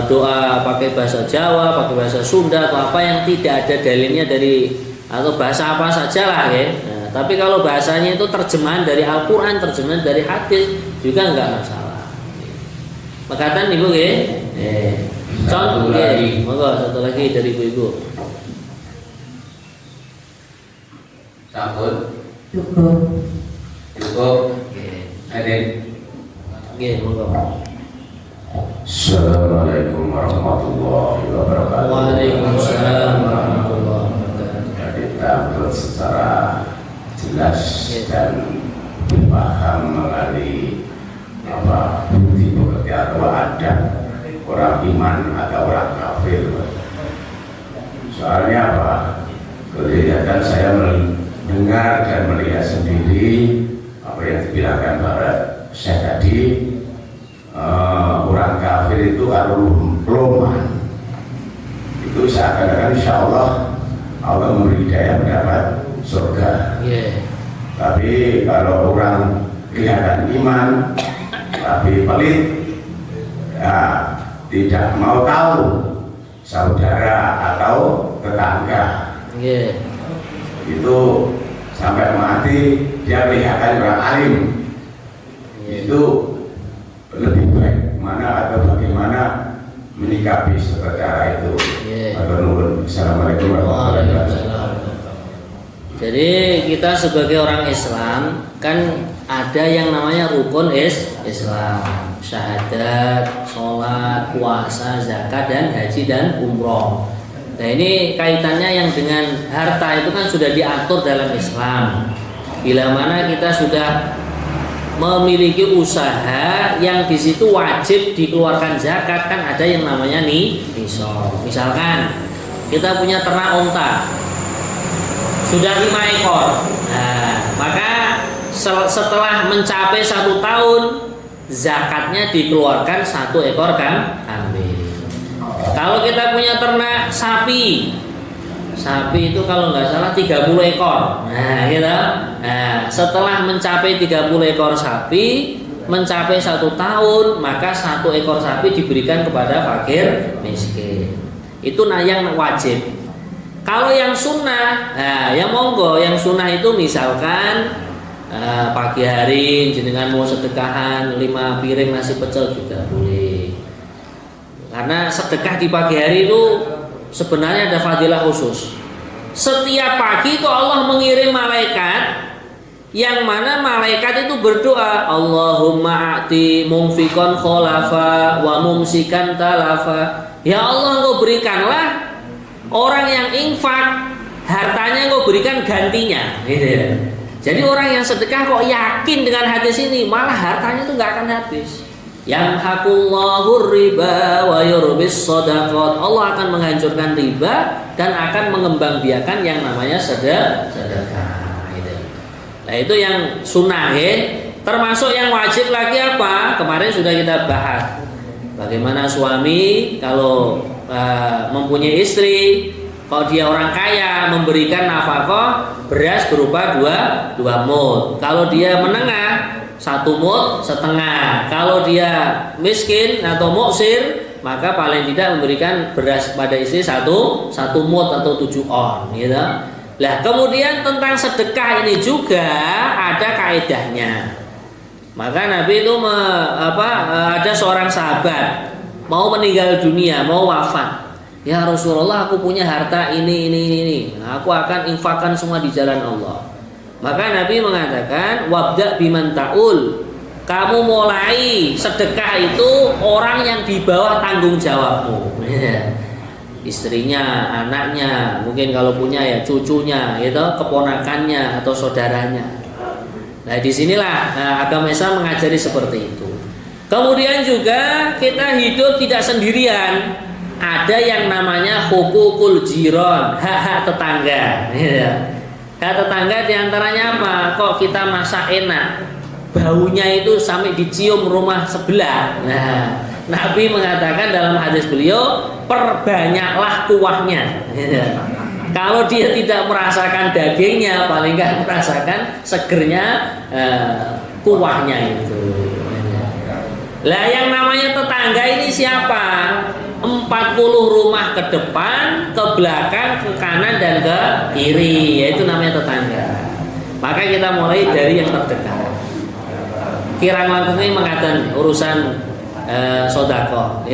doa pakai bahasa Jawa, pakai bahasa Sunda atau apa yang tidak ada dalilnya dari atau bahasa apa saja lah ya. Nah, tapi kalau bahasanya itu terjemahan dari Al-Quran, terjemahan dari hadis juga enggak masalah. Maka ibu contoh lagi, satu lagi dari ibu-ibu. Sampun. Cukup. Adik. Monggo. Assalamualaikum warahmatullahi wabarakatuh. Waalaikumsalam warahmatullahi wabarakatuh. Ya, kita secara jelas dan paham mengenai apa bukti pengertian atau ada orang iman atau orang kafir. Soalnya apa? Kelihatan saya mendengar dan melihat sendiri apa yang dibilangkan Barat saya tadi. Orang kafir itu loman itu seakan-akan insya Allah memberi hidayah mendapat surga. Tapi kalau orang kelihatan iman tapi pelit ya, tidak mau tahu saudara atau tetangga itu sampai mati dia kelihatan orang alim itu lebih baik mana atau bagaimana menyikapi secara itu. Assalamualaikum warahmatullahi wabarakatuh. Jadi kita sebagai orang Islam kan ada yang namanya rukun Islam, syahadat, sholat, puasa, zakat dan haji dan umroh. Nah ini kaitannya yang dengan harta itu kan sudah diatur dalam Islam. Bila mana kita sudah memiliki usaha yang di situ wajib dikeluarkan zakat, kan ada yang namanya nisab. Misalkan kita punya ternak onta sudah 5 ekor. Nah, maka setelah mencapai 1 tahun zakatnya dikeluarkan 1 ekor kambing. Kalau kita punya ternak sapi itu kalau nggak salah 30 ekor. Nah, gitu. Nah, setelah mencapai 30 ekor sapi, mencapai 1 tahun, maka 1 ekor sapi diberikan kepada fakir miskin. Itu yang wajib. Kalau yang sunnah, nah, yang monggo, yang sunnah itu misalkan pagi hari jenengan mau sedekahan 5 piring nasi pecel juga boleh. Karena sedekah di pagi hari itu sebenarnya ada fadilah khusus. Setiap pagi itu Allah mengirim malaikat, yang mana malaikat itu berdoa, Allahumma a'ti mumfikon kholafa wa mumsikan talafa. Ya Allah, Engkau berikanlah orang yang infak hartanya, Engkau berikan gantinya, gitu ya. Jadi orang yang sedekah kok yakin dengan hadis ini, malah hartanya itu nggak akan habis. Yamhaqullahu riba wa yurbis shadaqat. Allah akan menghancurkan riba dan akan mengembangbiakan yang namanya sedekah. Nah, itu yang sunnah ya. Termasuk yang wajib lagi apa? Kemarin sudah kita bahas. Bagaimana suami kalau mempunyai istri, kalau dia orang kaya memberikan nafkah beras berupa 2 mud. Kalau dia menengah 1 mud setengah. Kalau dia miskin atau muksir, maka paling tidak memberikan beras pada istri 1 mud atau 7 on, gitu. Lah kemudian tentang sedekah ini juga ada kaedahnya. Maka Nabi itu ada seorang sahabat mau meninggal dunia, mau wafat. Ya Rasulullah, aku punya harta ini. Aku akan infakkan semua di jalan Allah. Maka Nabi mengatakan, wabda biman ta'ul. Kamu mulai sedekah itu orang yang di bawah tanggung jawabmu. istrinya, anaknya, mungkin kalau punya ya cucunya, gitu, keponakannya atau saudaranya. Nah disinilah agama Islam mengajari seperti itu. Kemudian juga kita hidup tidak sendirian. Ada yang namanya hukukul jiron, hak-hak tetangga. Hak tetangga diantaranya apa? Kok kita masak enak, baunya itu sampai dicium rumah sebelah. Nah, Nabi mengatakan dalam hadis beliau, perbanyaklah kuahnya. Kalau dia tidak merasakan dagingnya, paling nggak merasakan segernya kuahnya itu. Lah yang namanya tetangga ini siapa? 40 rumah ke depan, ke belakang, ke kanan dan ke kiri, yaitu namanya tetangga. Maka kita mulai dari yang terdekat. Kirang langkung ini mengatakan urusan sodako,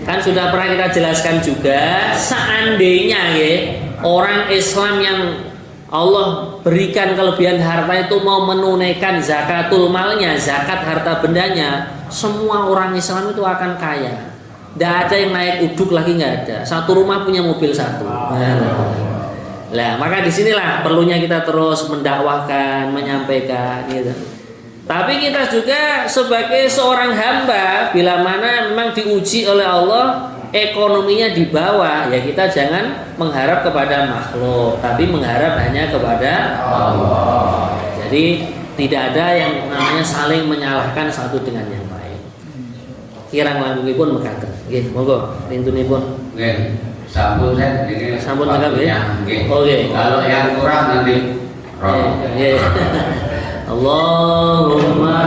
kan sudah pernah kita jelaskan juga. Seandainya orang Islam yang Allah berikan kelebihan harta itu mau menunaikan zakatul malnya, zakat harta bendanya, semua orang Islam itu akan kaya. Tidak ada yang naik uduk lagi, nggak ada. Satu rumah punya mobil satu. Nah, maka disinilah perlunya kita terus mendakwahkan, menyampaikan, gitu. Tapi kita juga sebagai seorang hamba, bila mana memang diuji oleh Allah, ekonominya di bawah, ya kita jangan mengharap kepada makhluk, tapi mengharap hanya kepada Allah. Jadi tidak ada yang namanya saling menyalahkan satu dengan yang lain. Kirang langkungipun mekaten. Nggih, monggo pintunipun. Nggih, sampun set ini. Sampun lengkap ya? Nggih. Oke. Kalau yang kurang nanti. Allahumma